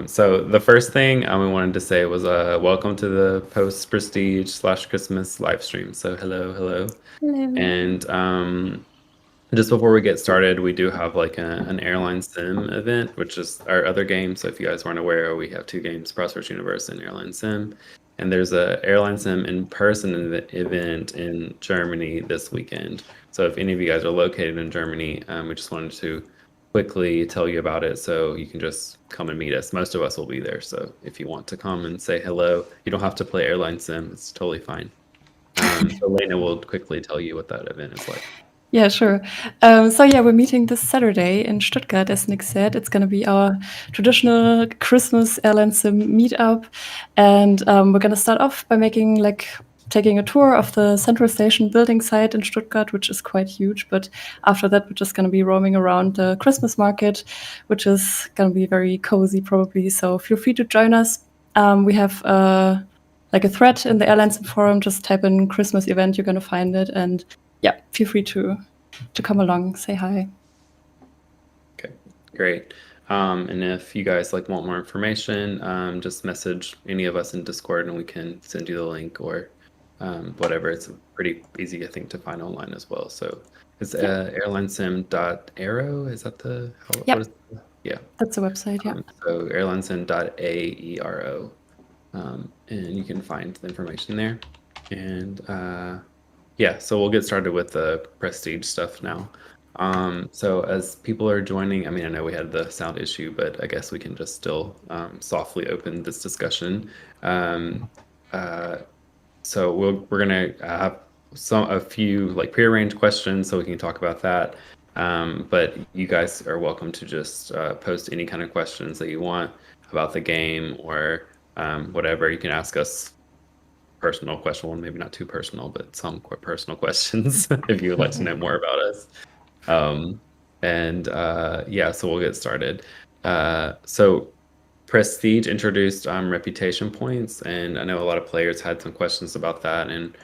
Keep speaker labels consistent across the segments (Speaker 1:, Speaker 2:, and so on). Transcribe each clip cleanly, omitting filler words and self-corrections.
Speaker 1: So the first thing we wanted to say was welcome to the post Prestige / Christmas live stream. So hello.
Speaker 2: Hello.
Speaker 1: And just before we get started, we do have like an airline sim event, which is our other game. So if you guys weren't aware, we have two games, Prosperous Universe and Airline Sim. And there's a airline sim in-person event in Germany this weekend. So if any of you guys are located in Germany, we just wanted to quickly tell you about it so you can just come and meet us. Most of us will be there. So if you want to come and say hello, you don't have to play airline sim. It's totally fine. So Lena will quickly tell you what that event is like.
Speaker 2: Yeah, sure. We're meeting this Saturday in Stuttgart, as Nick said. It's going to be our traditional Christmas airline sim meetup. And we're going to start off by taking a tour of the Central Station building site in Stuttgart, which is quite huge. But after that, we're just going to be roaming around the Christmas market, which is going to be very cozy, probably. So feel free to join us. We have a thread in the airline sim forum. Just type in Christmas event, you're going to find it. And yeah, feel free to come along, say hi.
Speaker 1: Okay, great. And if you guys like want more information, just message any of us in Discord and we can send you the link or whatever. It's pretty easy, I think, to find online as well. So it's airlinesim.aero. Is that what is yeah.
Speaker 2: That's the website, yeah.
Speaker 1: So airlinesim.aero. And you can find the information there. And yeah, so we'll get started with the prestige stuff now. So as people are joining, I mean, I know we had the sound issue, but I guess we can just still softly open this discussion. So we're gonna have a few like prearranged questions so we can talk about that. But you guys are welcome to just post any kind of questions that you want about the game or whatever. You can ask us personal question, well, maybe not too personal, but some personal questions if you would like to know more about us. Yeah, so we'll get started. So Prestige introduced reputation points, and I know a lot of players had some questions about that and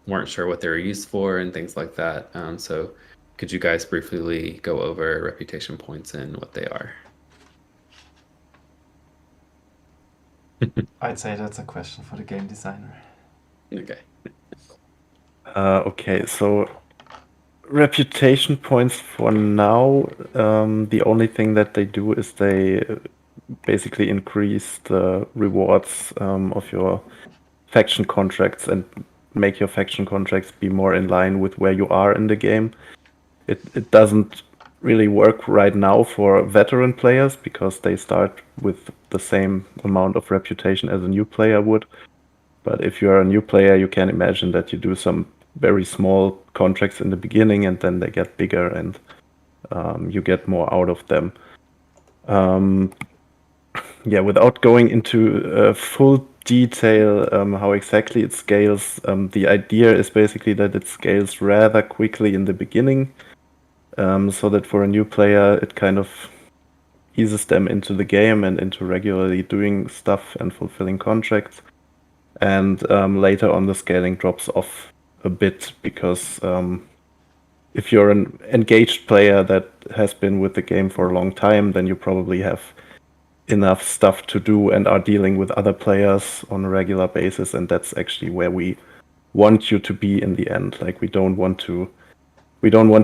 Speaker 1: weren't sure what they were used for and things like that. So could you guys briefly go over reputation points and what they are?
Speaker 3: I'd say that's a question for the game designer.
Speaker 1: Okay.
Speaker 4: Okay, so reputation points for now, the only thing that they do is they basically increase the rewards of your faction contracts and make your faction contracts be more in line with where you are in the game. It doesn't really work right now for veteran players because they start with the same amount of reputation as a new player would. But if you're a new player, you can imagine that you do some very small contracts in the beginning and then they get bigger and you get more out of them. Yeah, without going into full detail how exactly it scales, the idea is basically that it scales rather quickly in the beginning, so that for a new player it kind of eases them into the game and into regularly doing stuff and fulfilling contracts. And later on the scaling drops off a bit because if you're an engaged player that has been with the game for a long time, then you probably have enough stuff to do and are dealing with other players on a regular basis, and that's actually where we want you to be in the end. Like we don't want to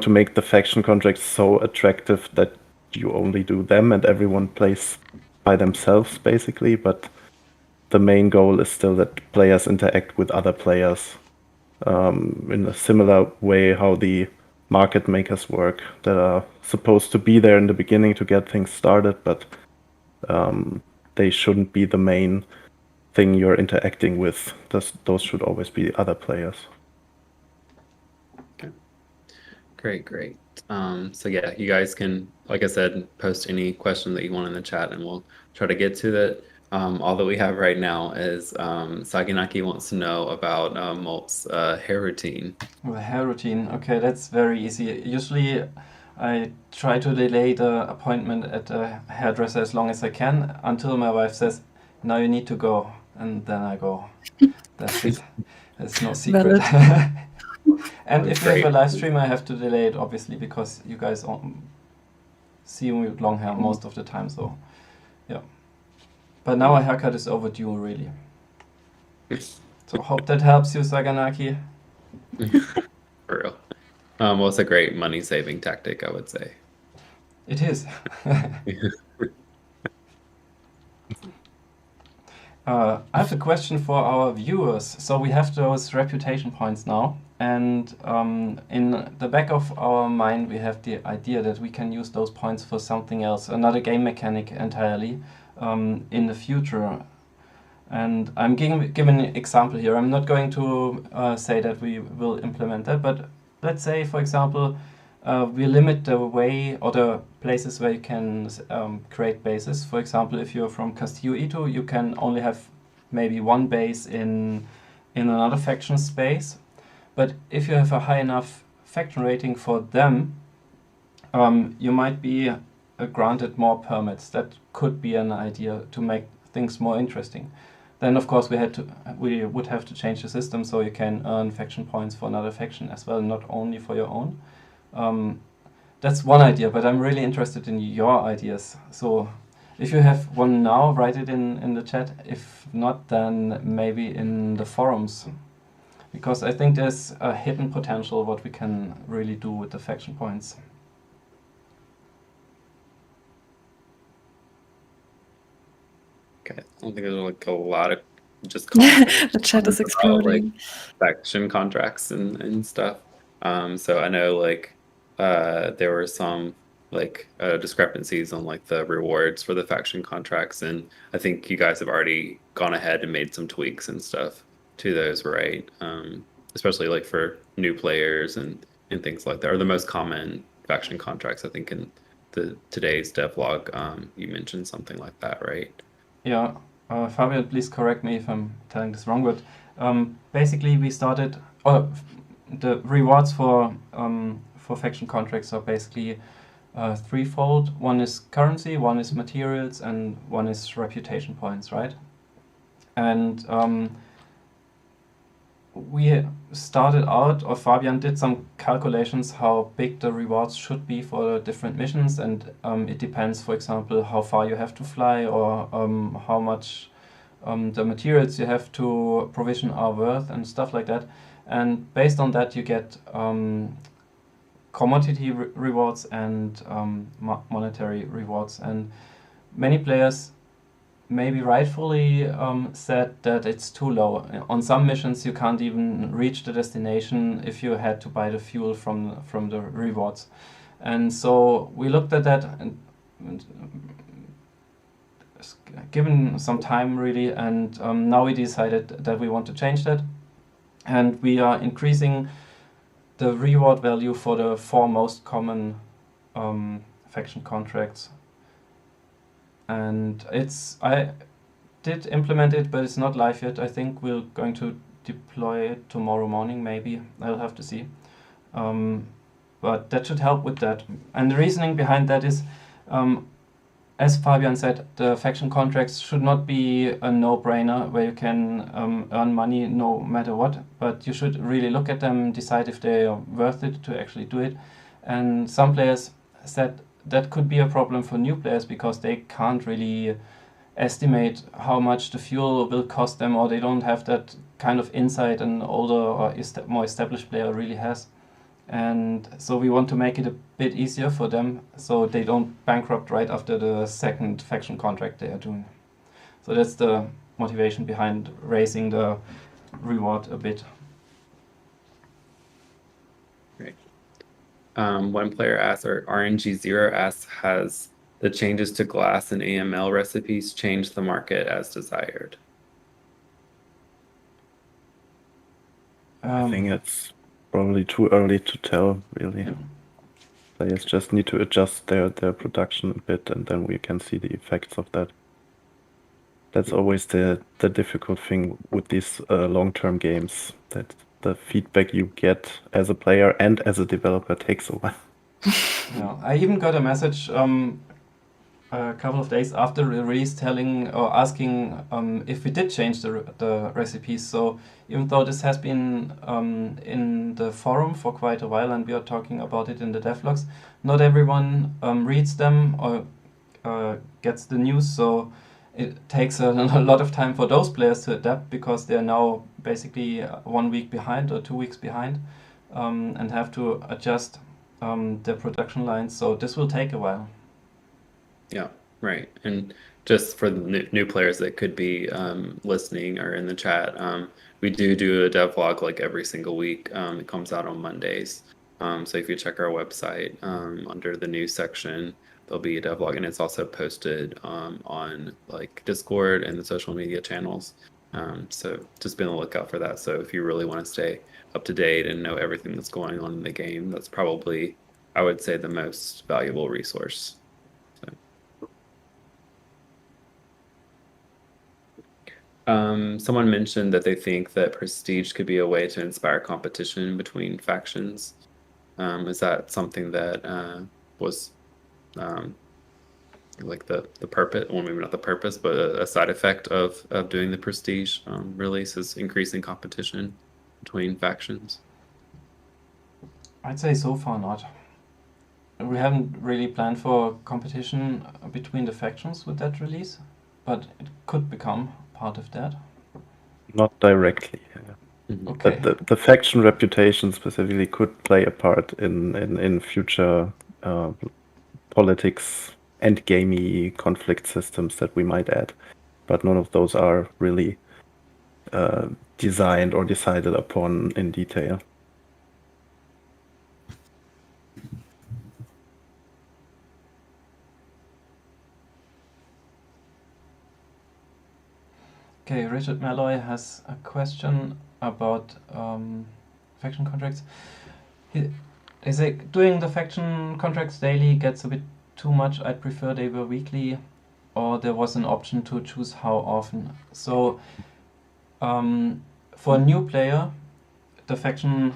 Speaker 4: make the faction contracts so attractive that you only do them and everyone plays by themselves basically, but the main goal is still that players interact with other players in a similar way how the market makers work, that are supposed to be there in the beginning to get things started, but they shouldn't be the main thing you're interacting with. Those should always be other players.
Speaker 1: Okay. Great. So yeah, you guys can, like I said, post any question that you want in the chat and we'll try to get to that. All that we have right now is Saginaki wants to know about Molt's hair routine.
Speaker 3: The hair routine, okay, that's very easy. Usually I try to delay the appointment at the hairdresser as long as I can until my wife says, now you need to go, and then I go. That's it. That's no secret. And if we have a live stream, I have to delay it, obviously, because you guys see me with long hair most of the time, so But now a haircut is overdue, really. So hope that helps you, Saganaki.
Speaker 1: For real. Well, it's a great money-saving tactic, I would say.
Speaker 3: It is. I have a question for our viewers. So we have those reputation points now, and in the back of our mind we have the idea that we can use those points for something else, another game mechanic entirely, in the future. And I'm giving an example here. I'm not going to say that we will implement that, but let's say, for example, we limit the way or the places where you can create bases. For example, if you're from Castillo Ito, you can only have maybe one base in another faction space. But if you have a high enough faction rating for them, you might be granted more permits. That could be an idea to make things more interesting. Then, of course, we would have to change the system so you can earn faction points for another faction as well, not only for your own. That's one idea, but I'm really interested in your ideas. So if you have one now, write it in the chat. If not, then maybe in the forums. Because I think there's a hidden potential what we can really do with the faction points.
Speaker 1: Okay, I don't think there's like a lot of just
Speaker 2: The chat is
Speaker 1: about,
Speaker 2: exploding.
Speaker 1: like faction contracts and stuff. So I know like there were some like discrepancies on like the rewards for the faction contracts, and I think you guys have already gone ahead and made some tweaks and stuff to those, right? Especially like for new players and things like that, or the most common faction contracts. I think in today's devlog, you mentioned something like that, right?
Speaker 3: Yeah, Fabian, please correct me if I'm telling this wrong, but basically we started, the rewards for faction contracts are basically threefold. One is currency, one is materials, and one is reputation points, right? And we started out, or Fabian did some calculations how big the rewards should be for the different missions, and it depends, for example, how far you have to fly, or how much the materials you have to provision are worth, and stuff like that. And based on that, you get commodity rewards and monetary rewards. And many players maybe rightfully said that it's too low. On some missions you can't even reach the destination if you had to buy the fuel from the rewards. And so we looked at that and given some time really, and now we decided that we want to change that, and we are increasing the reward value for the 4 most common faction contracts. And I did implement it, but it's not live yet. I think we're going to deploy it tomorrow morning, maybe. I'll have to see. But that should help with that. And the reasoning behind that is, as Fabian said, the faction contracts should not be a no-brainer where you can earn money no matter what, but you should really look at them, decide if they are worth it to actually do it. And some players said that could be a problem for new players because they can't really estimate how much the fuel will cost them, or they don't have that kind of insight an older or more established player really has. And so we want to make it a bit easier for them so they don't bankrupt right after the second faction contract they are doing. So that's the motivation behind raising the reward a bit.
Speaker 1: Great. One player asks, or RNG0 asks, has the changes to glass and AML recipes changed the market as desired?
Speaker 4: I think it's probably too early to tell, really.
Speaker 3: Yeah.
Speaker 4: Players just need to adjust their production a bit, and then we can see the effects of that. That's always the difficult thing with these long-term games, that the feedback you get as a player and as a developer takes a while.
Speaker 3: Yeah. I even got a message a couple of days after release telling or asking if we did change the recipes. So even though this has been in the forum for quite a while and we are talking about it in the devlogs, not everyone reads them or gets the news, so it takes a lot of time for those players to adapt because they're now basically 1 week behind or 2 weeks behind, and have to adjust their production lines. So this will take a while.
Speaker 1: Yeah, right. And just for the new players that could be listening or in the chat, we do a devlog like every single week. It comes out on Mondays. So if you check our website under the news section, there'll be a devlog, and it's also posted on like Discord and the social media channels. So just be on the lookout for that. So if you really want to stay up to date and know everything that's going on in the game, that's probably, I would say, the most valuable resource. Someone mentioned that they think that prestige could be a way to inspire competition between factions. Is that something that was like the purpose, or maybe not the purpose, but a side effect of doing the prestige release is increasing competition between factions?
Speaker 3: I'd say so far not. We haven't really planned for competition between the factions with that release, but it could become part of that.
Speaker 4: Not directly.
Speaker 1: Mhm.
Speaker 3: Okay.
Speaker 4: But the faction reputation specifically could play a part in future politics and gamey conflict systems that we might add. But none of those are really designed or decided upon in detail.
Speaker 3: Okay, Richard Malloy has a question about faction contracts. They say doing the faction contracts daily gets a bit too much. I'd prefer they were weekly, or there was an option to choose how often. So for a new player, the faction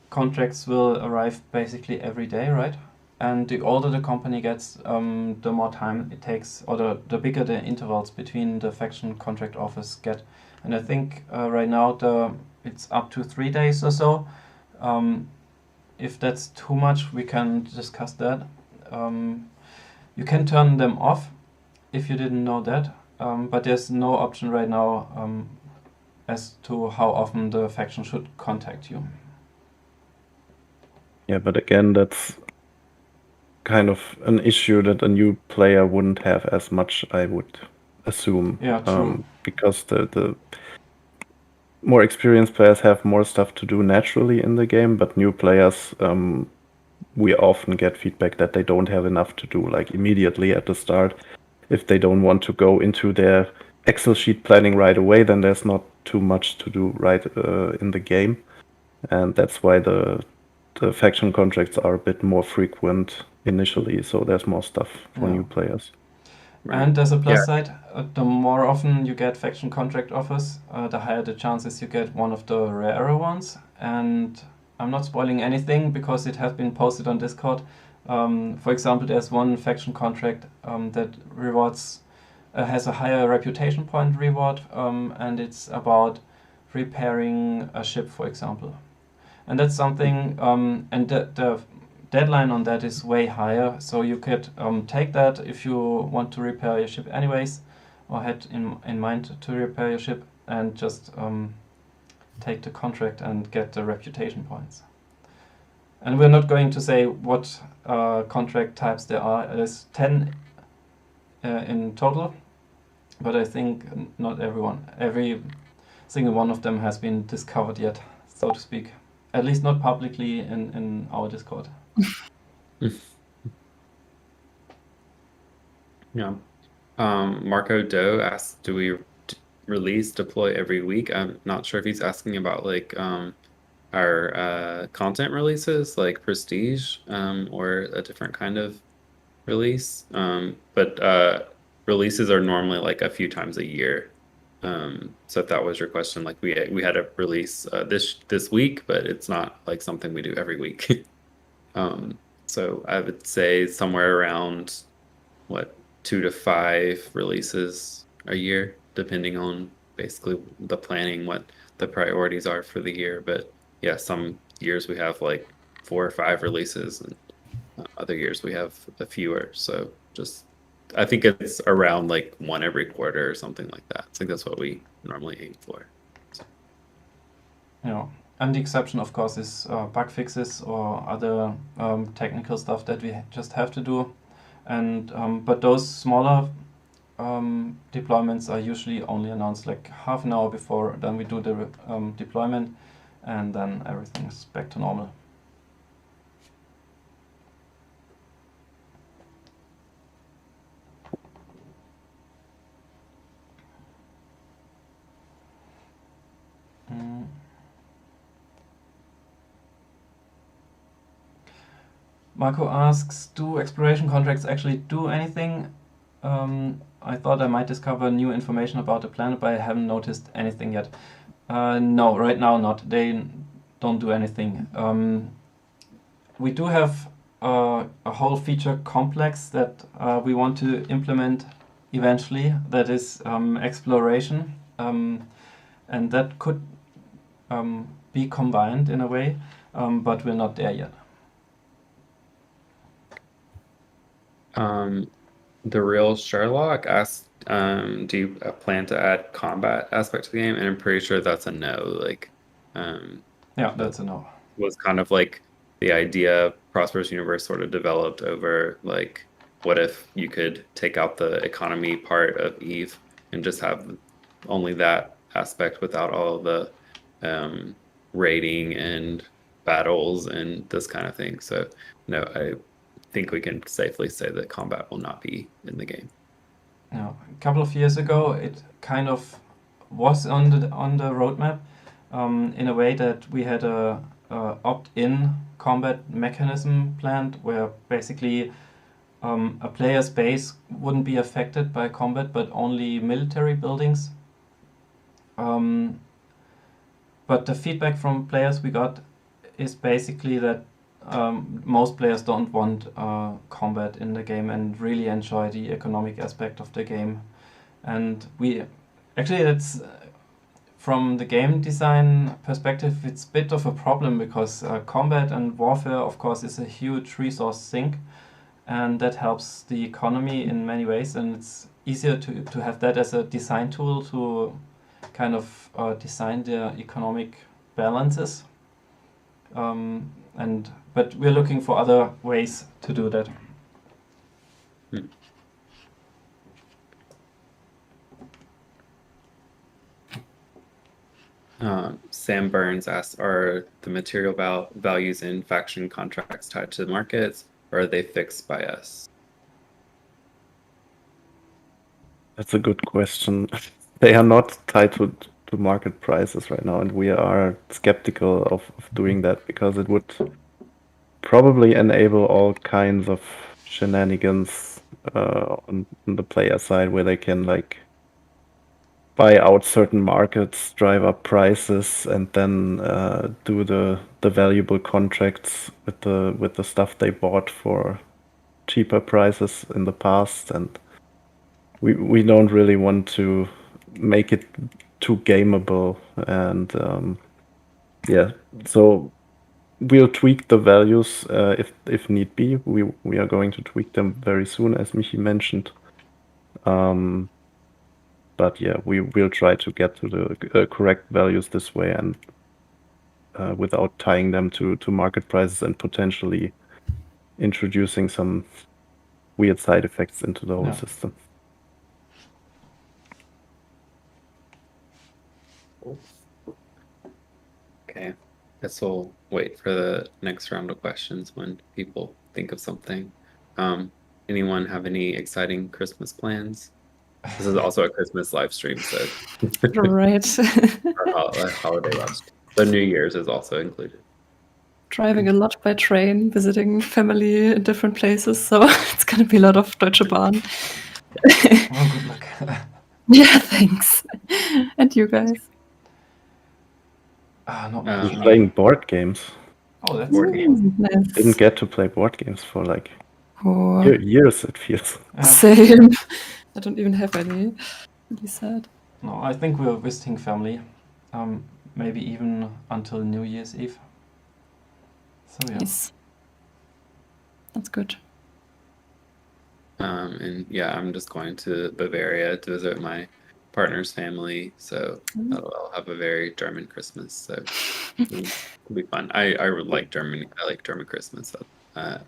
Speaker 3: contracts will arrive basically every day, right? And the older the company gets, the more time it takes, or the bigger the intervals between the faction contract offers get. And I think right now it's up to 3 days or so. If that's too much, we can discuss that. You can turn them off if you didn't know that, but there's no option right now as to how often the faction should contact you.
Speaker 4: Yeah, but again, that's kind of an issue that a new player wouldn't have as much, I would assume.
Speaker 3: Yeah, true.
Speaker 4: Because the more experienced players have more stuff to do naturally in the game, but new players, we often get feedback that they don't have enough to do, like immediately at the start. If they don't want to go into their Excel sheet planning right away, then there's not too much to do right in the game. And that's why the faction contracts are a bit more frequent initially, so there's more stuff for
Speaker 3: Yeah.
Speaker 4: new players.
Speaker 1: Right.
Speaker 3: And there's a plus
Speaker 1: Yeah.
Speaker 3: side, the more often you get faction contract offers, the higher the chances you get one of the rarer ones. And I'm not spoiling anything because it has been posted on Discord. For example, there's one faction contract that rewards has a higher reputation point reward, and it's about repairing a ship, for example. And that's something, and the deadline on that is way higher, so you could take that if you want to repair your ship anyways, or had in mind to repair your ship, and just take the contract and get the reputation points. And we're not going to say what contract types there are. There's 10 in total, but I think not every single one of them has been discovered yet, so to speak. At least not publicly in our Discord.
Speaker 1: Yeah. Marco Doe asked, do we release deploy every week? I'm not sure if he's asking about like our content releases, like Prestige, or a different kind of release. But releases are normally like a few times a year. So if that was your question, like we had a release this week, but it's not like something we do every week. So I would say somewhere around 2 to 5 releases a year, depending on basically the planning, what the priorities are for the year. But yeah, some years we have like 4 or 5 releases, and other years we have a fewer. So just I think it's around like one every quarter or something like that. I think that's what we normally aim for.
Speaker 3: Yeah. And the exception, of course, is bug fixes or other technical stuff that we just have to do. And but those smaller deployments are usually only announced like half an hour before. Then we do the deployment, and then everything's back to normal. Marco asks, do exploration contracts actually do anything? I thought I might discover new information about the planet, but I haven't noticed anything yet. No, right now not. They don't do anything. We do have a whole feature complex that we want to implement eventually. That is exploration, and that could be combined in a way, but we're not there yet.
Speaker 1: The real Sherlock asked, do you plan to add combat aspect to the game? And I'm pretty sure that's a no. Like,
Speaker 3: yeah, that's a no.
Speaker 1: Was kind of like the idea Prosperous Universe sort of developed over like, what if you could take out the economy part of Eve and just have only that aspect without all of the raiding and battles and this kind of thing. So no, I think we can safely say that combat will not be in the game.
Speaker 3: No, a couple of years ago, it kind of was on the roadmap in a way that we had a opt-in combat mechanism planned, where basically a player's base wouldn't be affected by combat, but only military buildings. But the feedback from players we got is basically that most players don't want combat in the game and really enjoy the economic aspect of the game. And we actually, that's from the game design perspective, it's a bit of a problem because combat and warfare, of course, is a huge resource sink, and that helps the economy in many ways. And it's easier to have that as a design tool to kind of design the economic balances. But we're looking for other ways to do that.
Speaker 1: Sam Burns asks, are the material values in faction contracts tied to the markets, or are they fixed by us?
Speaker 4: That's a good question. They are not tied to market prices right now, and we are skeptical of doing that because it would probably enable all kinds of shenanigans on the player side, where they can like buy out certain markets, drive up prices, and then do the valuable contracts with the stuff they bought for cheaper prices in the past. And we don't really want to make it too gameable. And yeah, so we'll tweak the values if need be. We are going to tweak them very soon, as Michi mentioned. But yeah, we will try to get to the correct values this way, and without tying them to market prices and potentially introducing some weird side effects into the whole system.
Speaker 1: Okay, guess we'll wait for the next round of questions when people think of something. Anyone have any exciting Christmas plans? This is also a Christmas live stream, so
Speaker 2: Right.
Speaker 1: our holiday live stream. So New Year's is also included.
Speaker 2: Driving a lot by train, visiting family in different places, so it's gonna be a lot of Deutsche Bahn.
Speaker 3: Well, good luck.
Speaker 2: Yeah, thanks. And you guys?
Speaker 3: Not
Speaker 4: I'm
Speaker 3: much.
Speaker 4: playing board games.
Speaker 3: Oh, that's
Speaker 1: Board games.
Speaker 2: Nice.
Speaker 4: Didn't get to play board games for like
Speaker 2: Oh,
Speaker 4: years, it feels.
Speaker 2: same. I don't even have any. Really sad.
Speaker 3: No, I think we're visiting family, maybe even until New Year's Eve. So yeah.
Speaker 2: Nice. That's good.
Speaker 1: And yeah, I'm just going to Bavaria to visit my partner's family. So I'll have a very German Christmas. So it'll be fun. I would like Germany. I like German Christmas.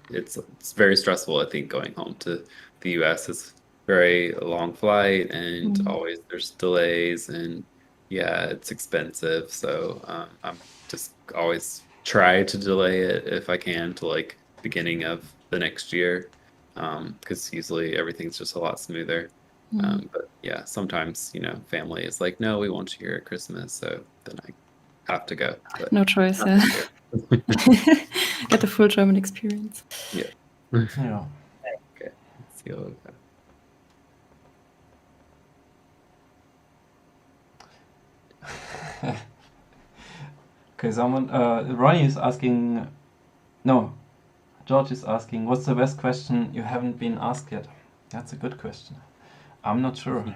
Speaker 1: It's very stressful, I think, going home to the US. It's very long flight and always there's delays and yeah, it's expensive. So I'm just always try to delay it if I can to like beginning of the next year. Because usually everything's just a lot smoother. But yeah, sometimes, family is like, no, we want you here at Christmas. So then I have to go. But
Speaker 2: No choice,
Speaker 1: not
Speaker 2: yeah.
Speaker 1: this year.
Speaker 2: Get the full German experience.
Speaker 1: Yeah.
Speaker 3: Yeah.
Speaker 1: Okay. Let's see what we got.
Speaker 3: Okay, Ronnie is asking, no, George is asking, what's the best question you haven't been asked yet? That's a good question. I'm not sure.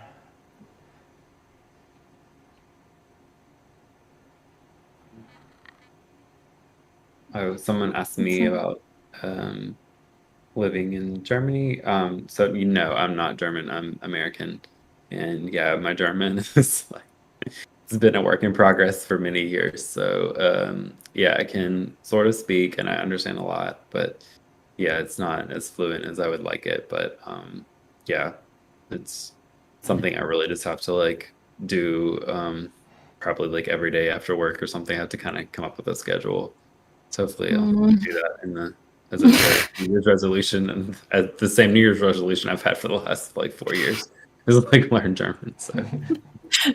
Speaker 1: Oh, someone asked me about living in Germany. So I'm not German, I'm American. And yeah, my German is like it's been a work in progress for many years. So yeah, I can sort of speak and I understand a lot, but yeah, it's not as fluent as I would like it. But yeah, it's something I really just have to like do probably like every day after work or something. I have to kind of come up with a schedule. So hopefully I'll do that as a New Year's resolution, and the same New Year's resolution I've had for the last like 4 years is like learn German. So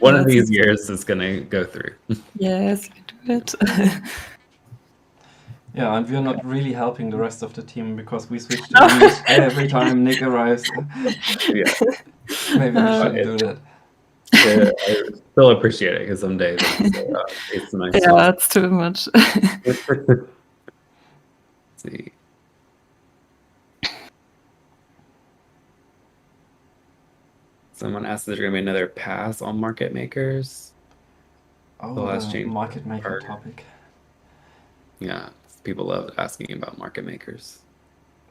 Speaker 1: one of these years is gonna go through.
Speaker 2: Yes, we do it.
Speaker 3: Yeah, and we're not really helping the rest of the team because we switch to English every time Nick arrives.
Speaker 1: Yeah,
Speaker 3: Maybe we shouldn't do that.
Speaker 1: yeah, I still appreciate it because some days it's nice.
Speaker 2: Yeah, it's too much.
Speaker 1: Let's see. Someone asked if there's gonna be another pass on market makers.
Speaker 3: Oh,
Speaker 1: The last change
Speaker 3: market maker
Speaker 1: harder.
Speaker 3: topic.
Speaker 1: Yeah, people love asking about market makers.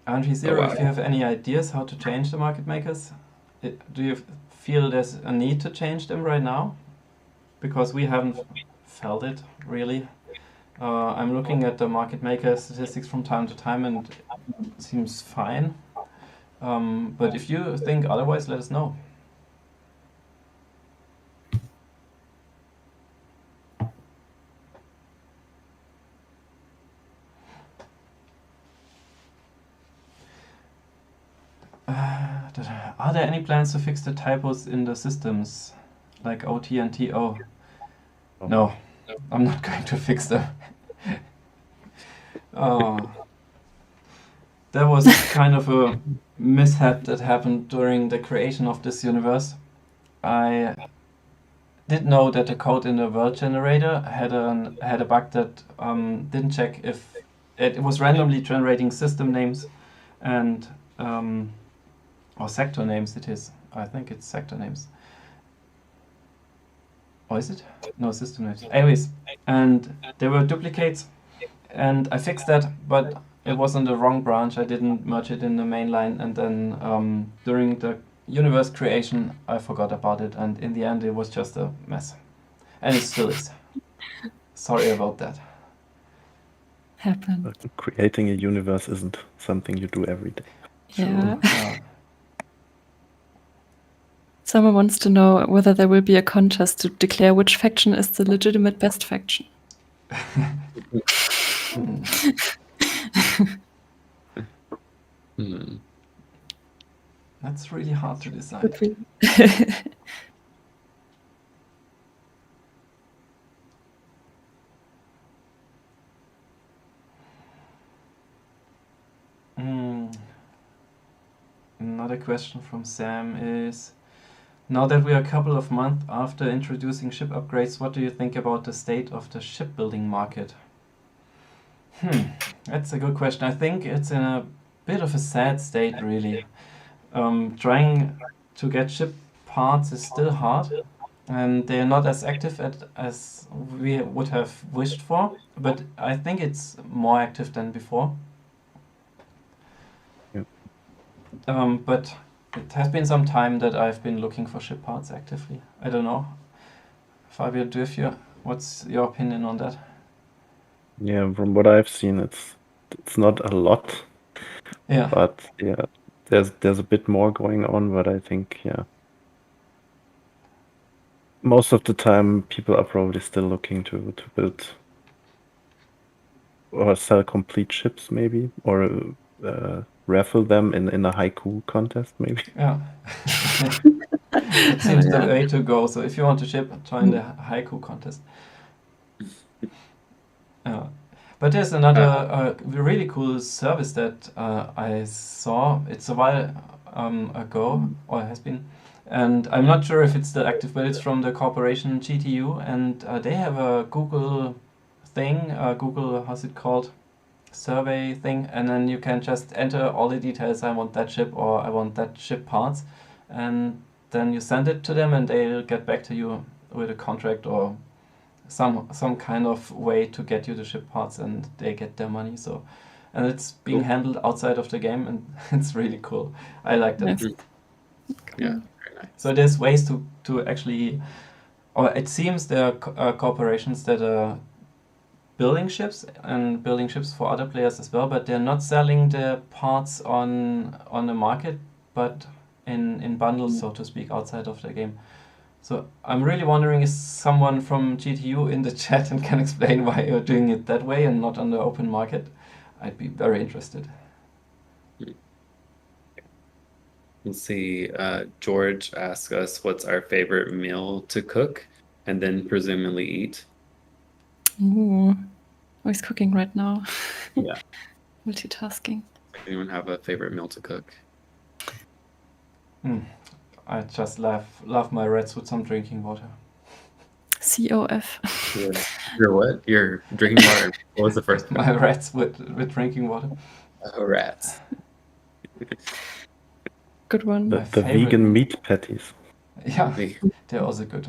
Speaker 3: Andrew Zero,
Speaker 1: wow.
Speaker 3: if you have any ideas how to change the market makers, do you feel there's a need to change them right now? Because we haven't felt it really. I'm looking at the market maker statistics from time to time and it seems fine. But if you think otherwise, let us know. Are there any plans to fix the typos in the systems, like OT and TO? No, I'm not going to fix them. There was kind of a mishap that happened during the creation of this universe. I did know that the code in the world generator had a bug that didn't check if it was randomly generating system names and or sector names. It is. I think it's sector names. Or is it? No, system names. Anyways, and there were duplicates, and I fixed that, but it was on the wrong branch. I didn't merge it in the main line, and then during the universe creation, I forgot about it, and in the end, it was just a mess. And it still is. Sorry about that.
Speaker 2: Happened.
Speaker 4: Creating a universe isn't something you do every day.
Speaker 2: Yeah.
Speaker 3: True.
Speaker 2: Someone wants to know whether there will be a contest to declare which faction is the legitimate best faction.
Speaker 3: That's really hard to decide. Another question from Sam is, now that we are a couple of months after introducing ship upgrades, what do you think about the state of the shipbuilding market? That's a good question. I think it's in a bit of a sad state, really. Trying to get ship parts is still hard, and they're not as active as we would have wished for, but I think it's more active than before.
Speaker 4: Yeah.
Speaker 3: but it has been some time that I've been looking for ship parts actively. I don't know. Fabio, what's your opinion on that?
Speaker 4: Yeah, from what I've seen, it's not a lot,
Speaker 3: Yeah.
Speaker 4: but yeah, there's a bit more going on, but I think most of the time people are probably still looking to build or sell complete ships maybe, or raffle them in a haiku contest maybe.
Speaker 3: Yeah. It seems the
Speaker 2: yeah.
Speaker 3: way to go. So if you want to ship, join the haiku contest. But there's another really cool service that I saw. It's a while ago, or has been, and I'm not sure if it's still active, but it's from the corporation GTU, and they have a Google thing, Google, how's it called? Survey thing, and then you can just enter all the details. I want that ship or I want that ship parts, and then you send it to them and they'll get back to you with a contract or some kind of way to get you the ship parts, and they get their money. So, and it's being
Speaker 1: Cool.
Speaker 3: handled outside of the game, and it's really cool. I liked it.
Speaker 2: Nice.
Speaker 1: Yeah, very nice.
Speaker 3: So there's ways to actually, or it seems there are corporations that are building ships and building ships for other players as well, but they're not selling the parts on the market, but in bundles, so to speak, outside of the game. So I'm really wondering, is someone from GTU in the chat and can explain why you're doing it that way and not on the open market? I'd be very interested.
Speaker 1: Let's see. George asks us what's our favorite meal to cook and then presumably eat.
Speaker 2: Ooh. Oh, he's cooking right now.
Speaker 1: Yeah.
Speaker 2: Multitasking.
Speaker 1: Anyone have a favorite meal to cook?
Speaker 3: I just love my reds with some drinking water.
Speaker 2: COF.
Speaker 1: Your what? Your drinking water. What was the first one?
Speaker 3: My reds with drinking water.
Speaker 1: Oh, rats.
Speaker 2: Good one.
Speaker 3: My
Speaker 4: The
Speaker 3: favorite
Speaker 4: vegan
Speaker 3: meal.
Speaker 4: meat patties.
Speaker 3: Yeah, they're also good.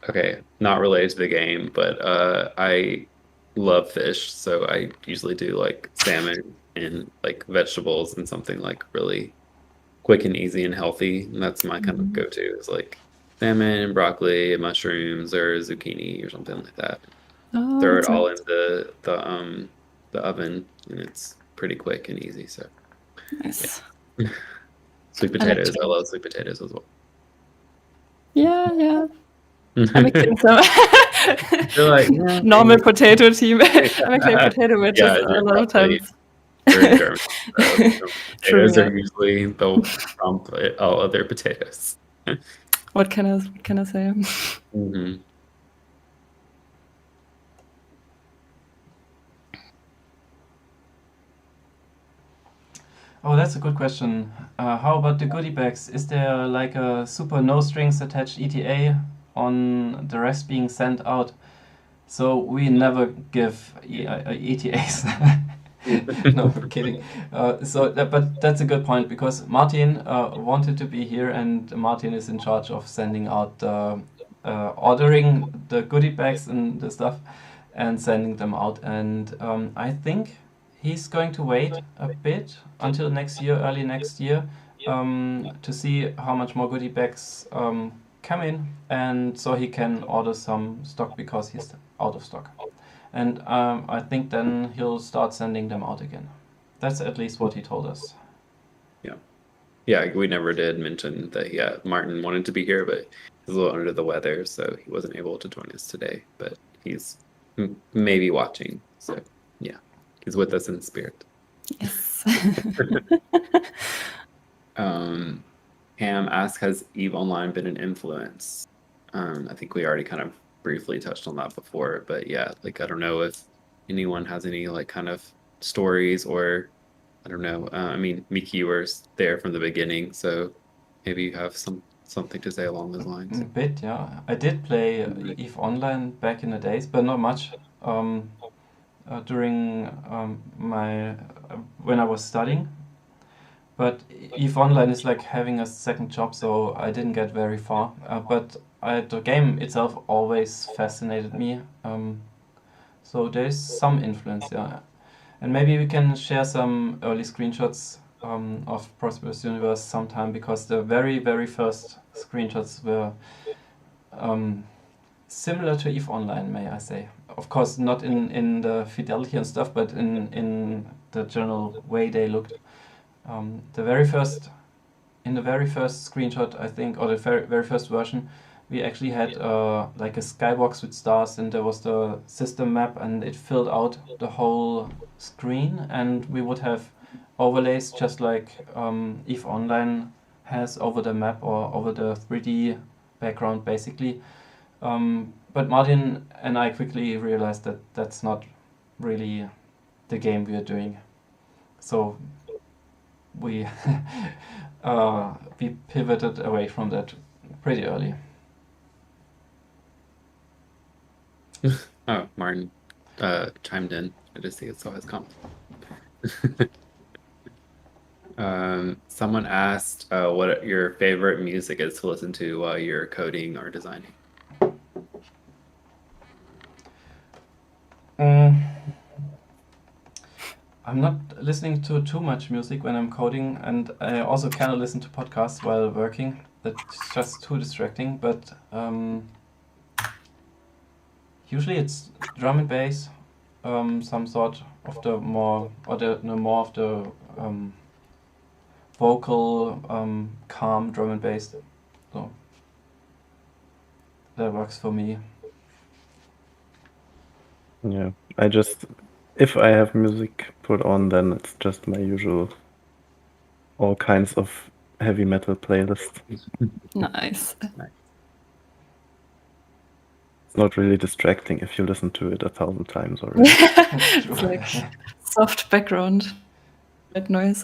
Speaker 1: Okay, not related to the game, but I love fish, so I usually do like salmon and like vegetables and something like really quick and easy and healthy. And that's my kind of go-to is like salmon and broccoli and mushrooms or zucchini or something like that.
Speaker 2: Oh,
Speaker 1: Throw it
Speaker 2: that's
Speaker 1: all
Speaker 2: nice.
Speaker 1: in the oven, and it's pretty quick and easy. So
Speaker 2: Nice.
Speaker 1: sweet
Speaker 2: I like
Speaker 1: potatoes, I
Speaker 2: chicken.
Speaker 1: love sweet potatoes as well.
Speaker 2: Yeah. I'm mixing some
Speaker 1: They're like, yeah,
Speaker 2: normal
Speaker 1: maybe.
Speaker 2: potato team. I'm actually a potato wedges
Speaker 1: Yeah,
Speaker 2: a
Speaker 1: you're
Speaker 2: lot of
Speaker 1: probably
Speaker 2: times.
Speaker 1: very German. So
Speaker 2: True,
Speaker 1: potatoes
Speaker 2: yeah.
Speaker 1: are usually the trump all other potatoes.
Speaker 2: What can I say?
Speaker 1: hmm
Speaker 3: Oh, that's a good question. How about the goodie bags? Is there like a super no strings attached ETA on the rest being sent out? So we never give ETAs. No, I'm kidding. But that's a good point because Martin wanted to be here, and Martin is in charge of sending out, ordering the goodie bags and the stuff, and sending them out. And I think he's going to wait a bit until next year, early next year, to see how much more goodie bags come in, and so he can order some stock because he's out of stock. And I think then he'll start sending them out again. That's at least what he told us.
Speaker 1: Yeah, we never did mention that. Yeah, Martin wanted to be here, but he's a little under the weather, so he wasn't able to join us today. But he's maybe watching. So yeah, he's with us in spirit.
Speaker 2: Yes.
Speaker 1: Pam asks, has EVE Online been an influence? I think we already kind of briefly touched on that before, but yeah, like I don't know if anyone has any like kind of stories or I don't know. I mean, Miki, you were there from the beginning, so maybe you have something to say along those lines.
Speaker 3: A bit, yeah. I did play EVE Online back in the days, but not much. During my when I was studying. But EVE Online is like having a second job, so I didn't get very far. But the game itself always fascinated me. So there's some influence, yeah. And maybe we can share some early screenshots of Prosperous Universe sometime, because the very, very first screenshots were similar to EVE Online, may I say. Of course, not in the fidelity and stuff, but in the general way they looked. In the very first screenshot, I think, or the very first version, we actually had like a skybox with stars, and there was the system map, and it filled out the whole screen, and we would have overlays just like EVE Online has over the map or over the 3D background, basically. But Martin and I quickly realized that that's not really the game we are doing. So we we pivoted away from that pretty early.
Speaker 1: Oh, Martin chimed in. I just see it saw his comment. Someone asked what your favorite music is to listen to while you're coding or designing.
Speaker 3: I'm not listening to too much music when I'm coding, and I also cannot listen to podcasts while working. That's just too distracting. But usually it's drum and bass, some sort of the more of the vocal, calm drum and bass. So that works for me.
Speaker 4: Yeah, if I have music put on, then it's just my usual all kinds of heavy metal playlist.
Speaker 2: Nice.
Speaker 4: It's not really distracting if you listen to it 1,000 times already.
Speaker 2: It's like soft background noise.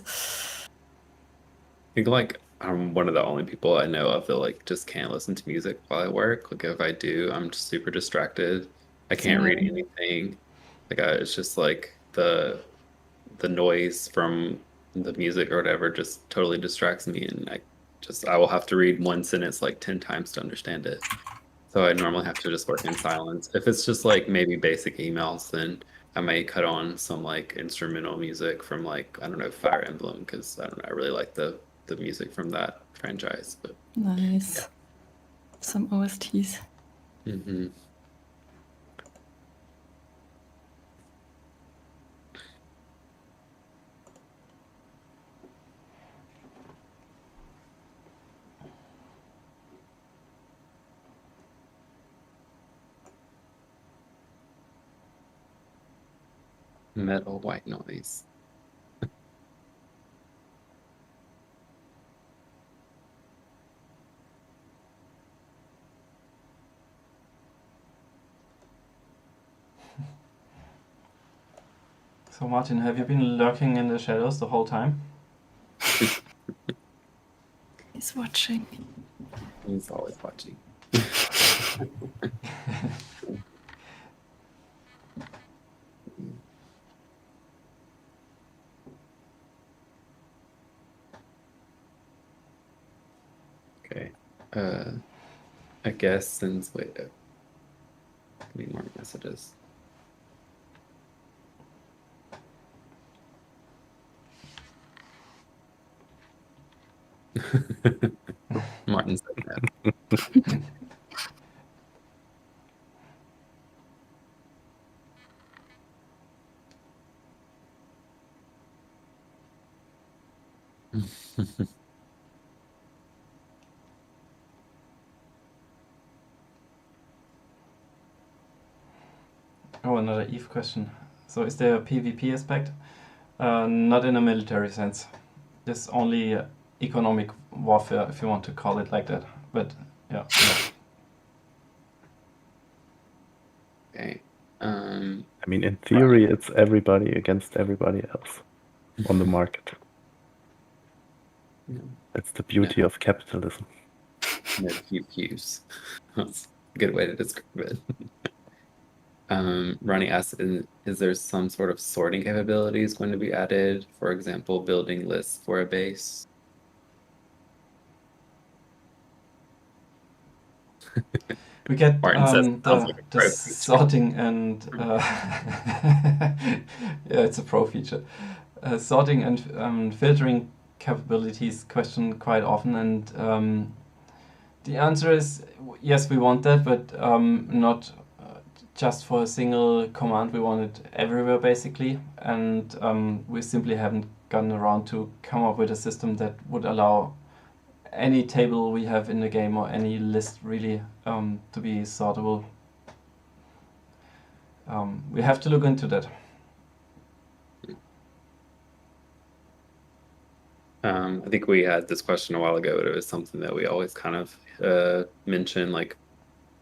Speaker 1: I think like I'm one of the only people I know of that like just can't listen to music while I work. Like if I do, I'm just super distracted. I can't read
Speaker 2: Same.
Speaker 1: anything. Like it's just like the noise from the music or whatever just totally distracts me, and I will have to read one sentence like 10 times to understand it. So I normally have to just work in silence. If it's just like maybe basic emails, then I may cut on some like instrumental music from like, I don't know, Fire Emblem, because I don't know, I really like the music from that franchise. But
Speaker 2: Nice.
Speaker 1: Yeah.
Speaker 2: Some OSTs.
Speaker 1: mhm. Metal white noise.
Speaker 3: So Martin, have you been lurking in the shadows the whole time?
Speaker 2: He's watching.
Speaker 1: He's always watching. Okay. I guess since wait, need more messages. Martin said that.
Speaker 3: Oh, another EVE question. So is there a PvP aspect? Not in a military sense. There's only economic warfare, if you want to call it like that. But yeah.
Speaker 1: Okay.
Speaker 4: I mean, in theory, it's everybody against everybody else on the market.
Speaker 1: Yeah.
Speaker 4: That's the beauty of capitalism.
Speaker 1: No pews. That's a good way to describe it. Ronnie asks, is there some sort of sorting capabilities going to be added? For example, building lists for a base?
Speaker 3: We get
Speaker 1: Martin says it sounds like a
Speaker 3: the
Speaker 1: pro feature.
Speaker 3: sorting and yeah, it's a pro feature. Sorting and filtering capabilities questioned quite often, and the answer is yes, we want that, but not just for a single command. We want it everywhere basically, and we simply haven't gotten around to come up with a system that would allow any table we have in the game or any list really to be sortable. We have to look into that.
Speaker 1: I think we had this question a while ago, but it was something that we always kind of mention, like,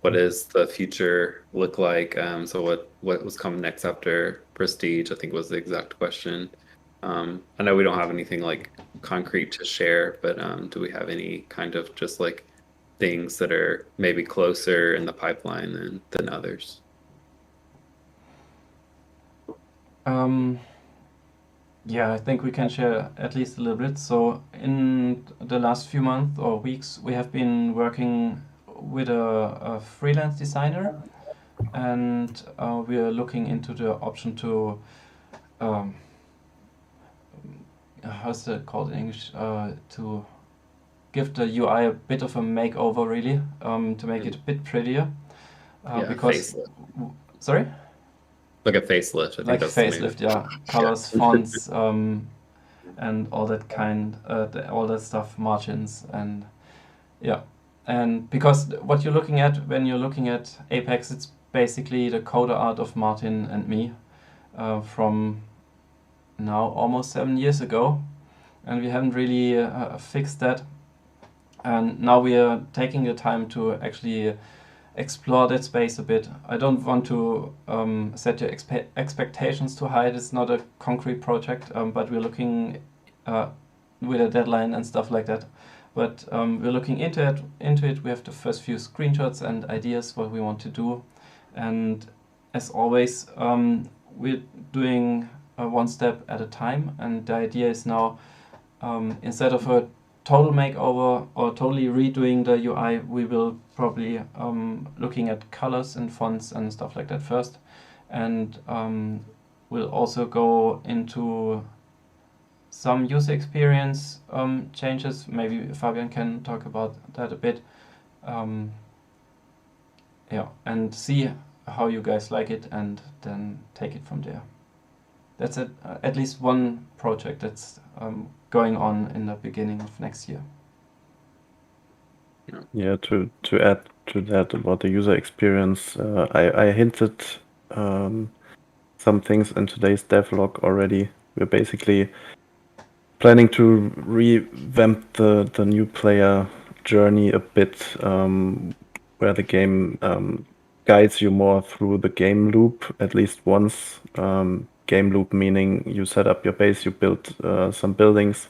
Speaker 1: what does the future look like? So what was coming next after Prestige, I think was the exact question. I know we don't have anything like concrete to share, but do we have any kind of just like things that are maybe closer in the pipeline than others?
Speaker 3: Yeah, I think we can share at least a little bit. So in the last few months or weeks, we have been working with a freelance designer, and we are looking into the option to how's that called in English? To give the UI a bit of a makeover, really, to make it a bit prettier.
Speaker 1: Yeah,
Speaker 3: because
Speaker 1: facelift.
Speaker 3: Sorry?
Speaker 1: Like a facelift. I think
Speaker 3: Like
Speaker 1: that's the name.
Speaker 3: facelift, yeah. Colors, fonts, and all that kind, all that stuff, margins, and yeah. And because what you're looking at when you're looking at Apex, it's basically the coder art of Martin and me from now almost 7 years ago, and we haven't really fixed that. And now we are taking the time to actually explore that space a bit. I don't want to set your expectations too high. It's not a concrete project, but we're looking with a deadline and stuff like that. But we're looking into it. We have the first few screenshots and ideas what we want to do, and as always, we're doing one step at a time. And the idea is now, instead of a total makeover or totally redoing the UI, we will probably looking at colors and fonts and stuff like that first, and we'll also go into some user experience changes. Maybe Fabian can talk about that a bit. Yeah, and see how you guys like it, and then take it from there. That's at least one project that's going on in the beginning of next year.
Speaker 4: Yeah, to add to that about the user experience, I hinted some things in today's devlog already. We're basically planning to revamp the new player journey a bit, where the game guides you more through the game loop at least once. Game loop meaning you set up your base, you build some buildings,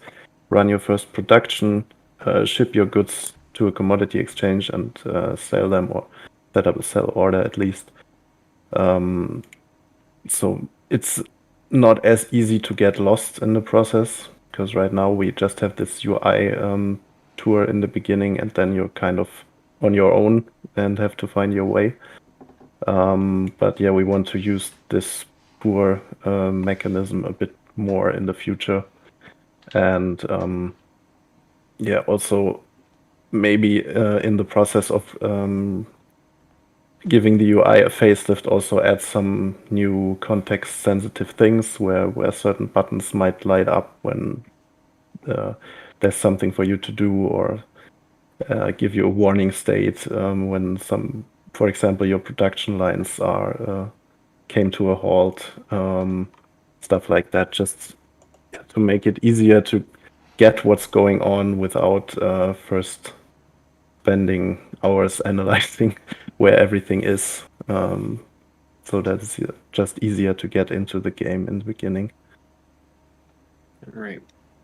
Speaker 4: run your first production, ship your goods to a commodity exchange and sell them, or set up a sell order at least. So it's not as easy to get lost in the process, because right now we just have this UI tour in the beginning, and then you're kind of on your own and have to find your way. But yeah, we want to use this tour mechanism a bit more in the future, and yeah, also maybe in the process of giving the UI a facelift, also add some new context-sensitive things where certain buttons might light up when there's something for you to do, or give you a warning state when some, for example, your production lines came to a halt, stuff like that, just to make it easier to get what's going on without first spending hours analyzing where everything is. So that it's just easier to get into the game in the beginning.
Speaker 1: All right.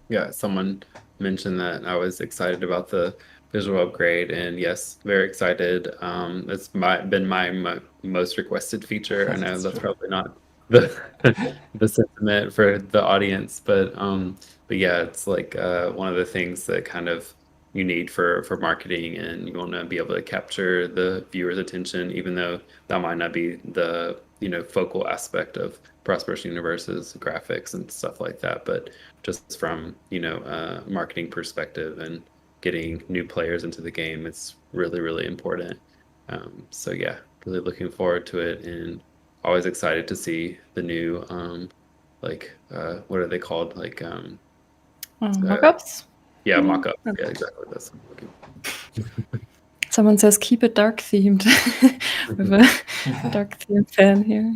Speaker 1: Yeah, someone mentioned that I was excited about the visual upgrade, and yes, very excited. It's been my most requested feature. I know that's probably not the the sentiment for the audience, but yeah, it's like one of the things that kind of you need for marketing, and you want to be able to capture the viewer's attention, even though that might not be the focal aspect of Prosperous Universe's graphics and stuff like that, but just from a marketing perspective and getting new players into the game, it's really, really important. So yeah, really looking forward to it, and always excited to see the new what are they called, like
Speaker 2: Mockups?
Speaker 1: yeah, mock-up. Yeah, exactly. That's what I'm looking.
Speaker 2: Someone says keep it dark themed. With a dark theme fan here.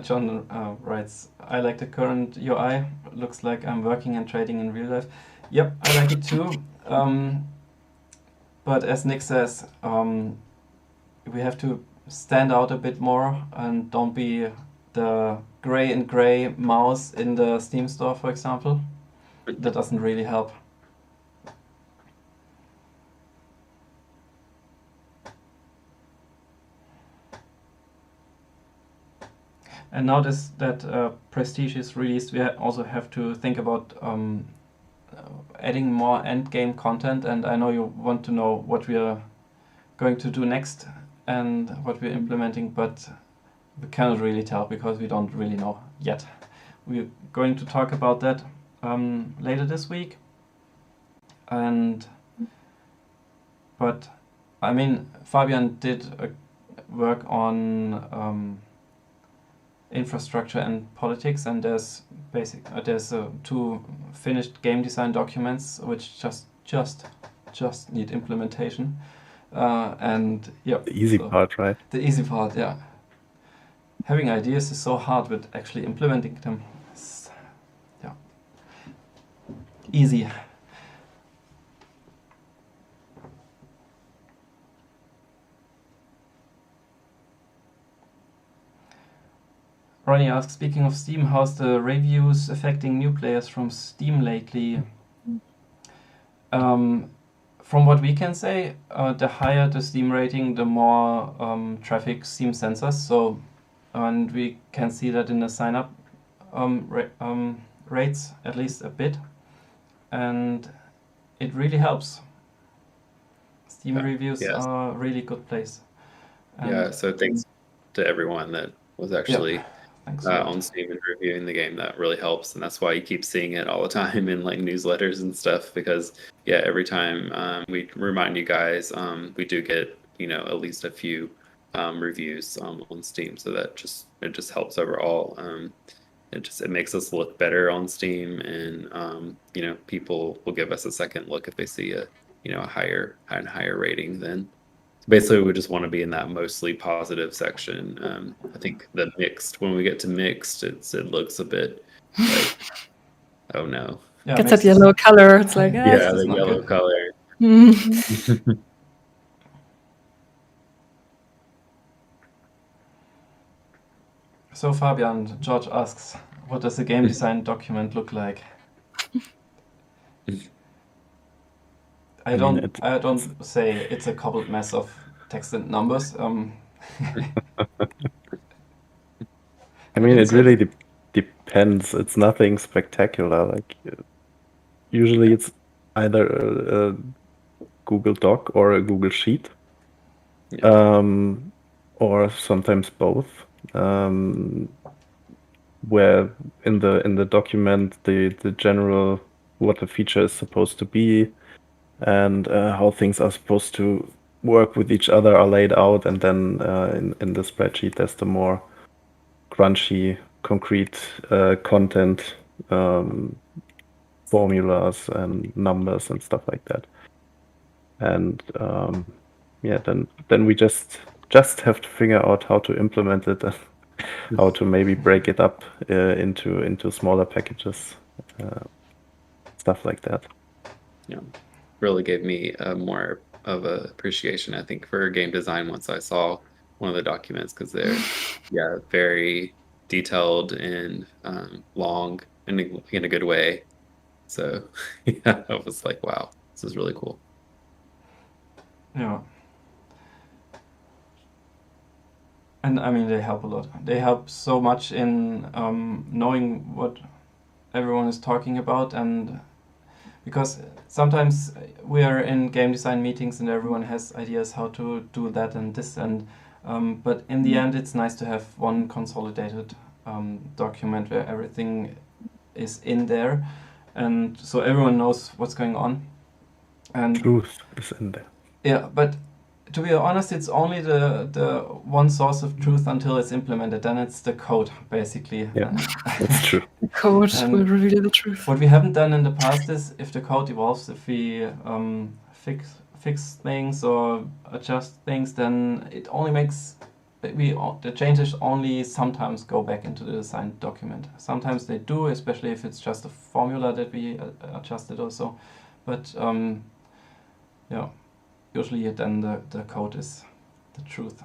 Speaker 3: John writes, I like the current UI. Looks like I'm working and trading in real life. Yep, I like it too. But as Nick says, we have to stand out a bit more and don't be the gray and gray mouse in the Steam store, for example. That doesn't really help. And now that Prestige is released, we also have to think about adding more endgame content. And I know you want to know what we are going to do next and what we're implementing, but we cannot really tell because we don't really know yet. We're going to talk about that later this week. But I mean, Fabian did work on infrastructure and politics, and there's two finished game design documents which just need implementation. And yeah,
Speaker 4: The easy part, right?
Speaker 3: The easy part, yeah. Having ideas is so hard, but actually implementing them is easy. Ronnie asks, speaking of Steam, how's the reviews affecting new players from Steam lately? From what we can say, the higher the Steam rating, the more traffic Steam sends us. So, and we can see that in the sign-up rates, at least a bit. And it really helps. Steam reviews are a really good place.
Speaker 1: And so thanks to everyone that was actually on Steam and reviewing the game. That really helps, and that's why you keep seeing it all the time in like newsletters and stuff, because every time we remind you guys, we do get at least a few reviews on Steam, so that it just helps overall. It makes us look better on Steam, and people will give us a second look if they see a higher rating. Then basically we just want to be in that mostly positive section. I think when we get to mixed, it looks a bit like, oh no,
Speaker 2: gets that yellow color. It's like
Speaker 1: the yellow color.
Speaker 3: So Fabian, George asks, what does a game design document look like? I don't say it's a cobbled mess of text and numbers.
Speaker 4: I mean, it really depends. It's nothing spectacular. Like usually, it's either a Google Doc or a Google Sheet, or sometimes both. Where in the document the general what the feature is supposed to be and how things are supposed to work with each other are laid out, and then in the spreadsheet there's the more crunchy, concrete content, formulas and numbers and stuff like that. And then we just have to figure out how to implement it and how to maybe break it up into smaller packages, stuff like that.
Speaker 1: Yeah, really gave me more of a appreciation, I think, for game design once I saw one of the documents, because they're very detailed and long in a good way. So I was like, wow, this is really cool.
Speaker 3: Yeah. And I mean, they help a lot. They help so much in knowing what everyone is talking about, and because sometimes we are in game design meetings and everyone has ideas how to do that and this, and but in the end, it's nice to have one consolidated document where everything is in there, and so everyone knows what's going on. And
Speaker 4: Truth is in there.
Speaker 3: yeah, but to be honest, it's only the one source of truth until it's implemented. Then it's the code, basically.
Speaker 4: Yeah, that's true.
Speaker 2: The code
Speaker 3: And
Speaker 2: will reveal the truth.
Speaker 3: what we haven't done in the past is, if the code evolves, if we fix things or adjust things, then it only makes the changes only sometimes go back into the design document. Sometimes they do, especially if it's just a formula that we adjusted also. But yeah, usually then the code is the truth.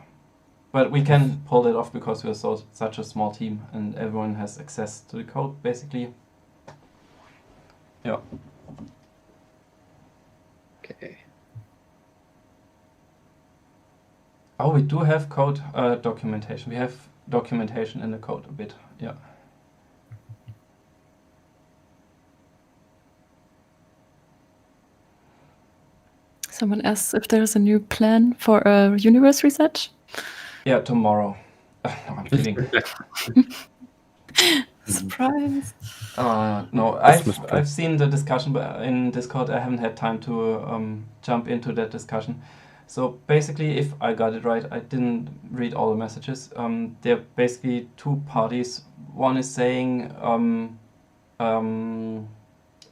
Speaker 3: But we can pull it off because we're such a small team and everyone has access to the code, basically. Yeah.
Speaker 1: Okay.
Speaker 3: Oh, we do have code documentation. We have documentation in the code a bit. Yeah.
Speaker 2: Someone asks if there's a new plan for a universe reset.
Speaker 3: Yeah, tomorrow. No, I'm kidding.
Speaker 2: Surprise.
Speaker 3: No,
Speaker 4: Christmas plan.
Speaker 3: I've seen the discussion, but in Discord I haven't had time to jump into that discussion. So basically, if I got it right, I didn't read all the messages. There are basically two parties. One is saying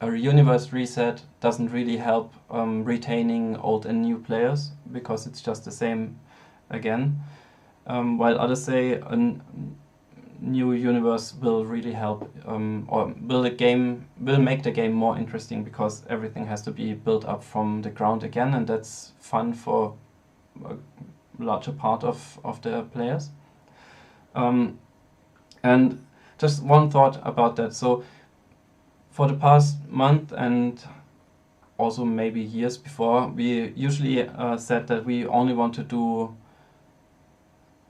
Speaker 3: a universe reset doesn't really help retaining old and new players because it's just the same again. While others say a new universe will really help, or will make the game more interesting because everything has to be built up from the ground again, and that's fun for a larger part of the players. And just one thought about that. So for the past month and also maybe years before, we usually said that we only want to do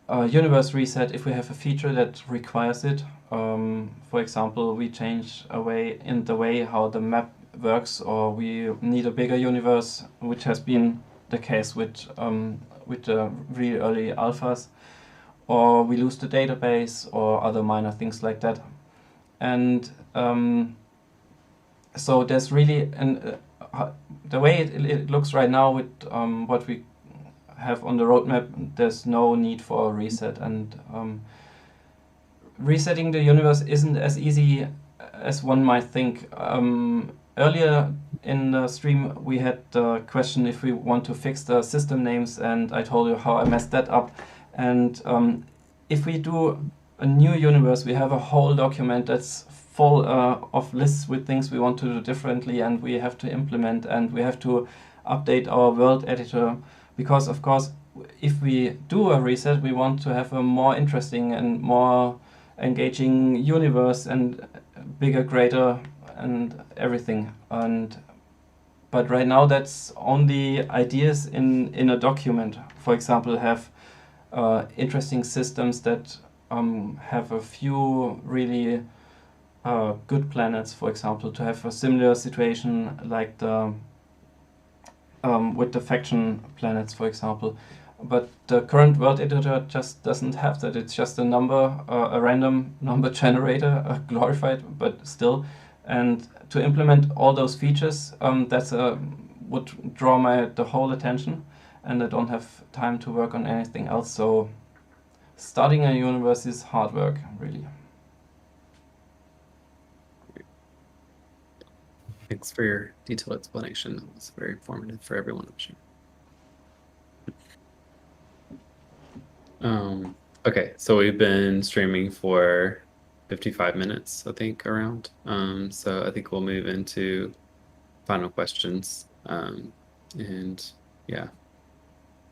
Speaker 3: a universe reset if we have a feature that requires it. For example, we change in the way how the map works, or we need a bigger universe, which has been the case with the really early alphas, or we lose the database, or other minor things like that. And so there's really the way it looks right now with what we have on the roadmap, there's no need for a reset, and resetting the universe isn't as easy as one might think. Earlier in the stream we had the question if we want to fix the system names, and I told you how I messed that up. And if we do a new universe, we have a whole document that's full of lists with things we want to do differently, and we have to implement, and we have to update our world editor. Because, of course, if we do a reset, we want to have a more interesting and more engaging universe and bigger, greater, and everything. But right now, that's only ideas in a document. For example, have interesting systems that have a few really good planets. For example, to have a similar situation like the with the faction planets, for example. But the current world editor just doesn't have that. It's just a number, a random number generator, glorified, but still. And to implement all those features, would draw the whole attention, and I don't have time to work on anything else. So starting a universe is hard work, really.
Speaker 1: Thanks for your detailed explanation. That was very informative for everyone, I'm sure. Okay, so we've been streaming for 55 minutes, I think, around. So I think we'll move into final questions. And yeah,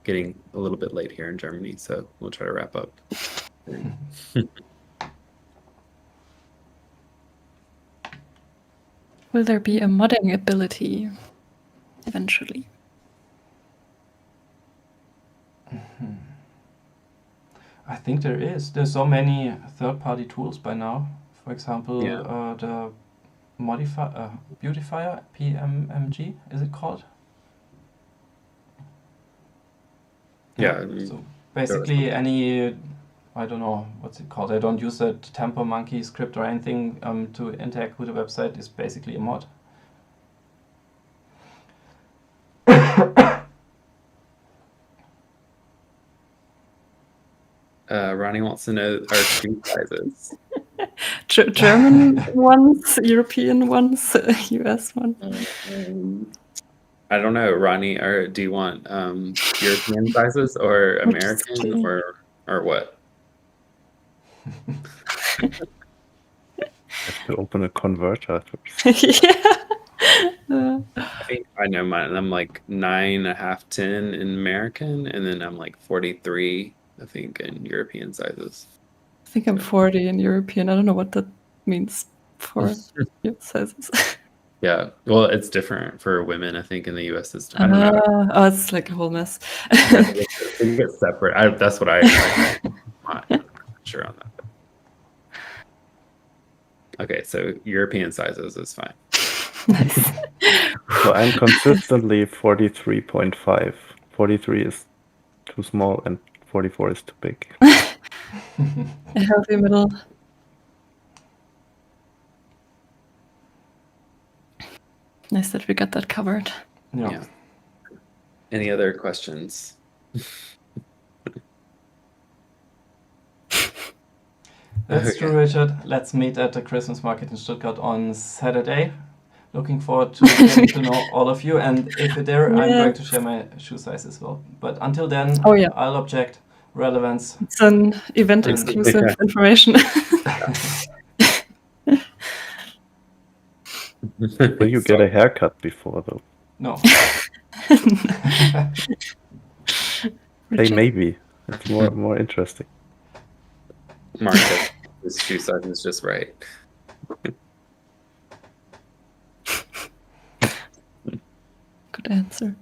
Speaker 1: getting a little bit late here in Germany, so we'll try to wrap up.
Speaker 2: Will there be a modding ability eventually?
Speaker 3: I think there is. There's so many third-party tools by now. For example,
Speaker 1: Yeah.
Speaker 3: the beautifier, PMMG, is it called?
Speaker 1: Yeah.
Speaker 3: So basically any, I don't know what's it called. I don't use a Tempo Monkey script or anything to interact with the website. Is basically a mod.
Speaker 1: Ronnie wants to know our shoe sizes.
Speaker 2: German ones, European ones, US ones.
Speaker 1: I don't know, Ronnie. Do you want European sizes or American or what?
Speaker 4: Have to open a converter first.
Speaker 2: Yeah.
Speaker 1: I think I know mine. I'm like 9.5, 10 in American, and then I'm like 43, I think, in European sizes.
Speaker 2: I think I'm 40 in European. I don't know what that means for your sizes.
Speaker 1: Yeah, well, it's different for women. I think in the US, I don't know.
Speaker 2: Oh, it's like a whole mess.
Speaker 1: They get separate. That's what I'm not sure on that. Okay, so European sizes is fine.
Speaker 2: Nice.
Speaker 4: So I'm consistently 43.5. 43 is too small and 44 is too big.
Speaker 2: A healthy middle. Nice that we got that covered.
Speaker 3: Yeah.
Speaker 1: Any other questions?
Speaker 3: That's true, Richard. Let's meet at the Christmas market in Stuttgart on Saturday. Looking forward to getting to know all of you. And if you're there, I'm going to share my shoe size as well. But until then, I'll object. Relevance.
Speaker 2: It's an event exclusive information.
Speaker 4: Will you get a haircut before though?
Speaker 3: No.
Speaker 4: Hey, maybe. It's more interesting.
Speaker 1: Mark said his shoe size is just right.
Speaker 2: Good answer.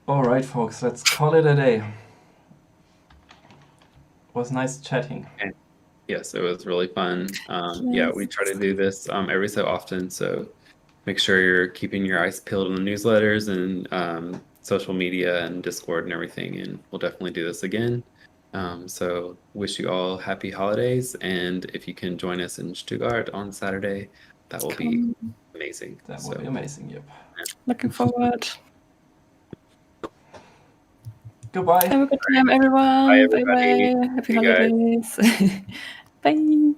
Speaker 3: All right, folks, let's call it a day. It was nice chatting.
Speaker 1: Yes, it was really fun. Yeah, we try to do this every so often, so make sure you're keeping your eyes peeled on the newsletters and social media and Discord and everything, and we'll definitely do this again. So wish you all happy holidays, and if you can join us in Stuttgart on Saturday, that will be amazing.
Speaker 3: That will be amazing, yep.
Speaker 2: Looking forward.
Speaker 3: Goodbye.
Speaker 2: Have a good time, everyone.
Speaker 1: Bye, everybody.
Speaker 2: Bye-bye. Happy holidays. Bye.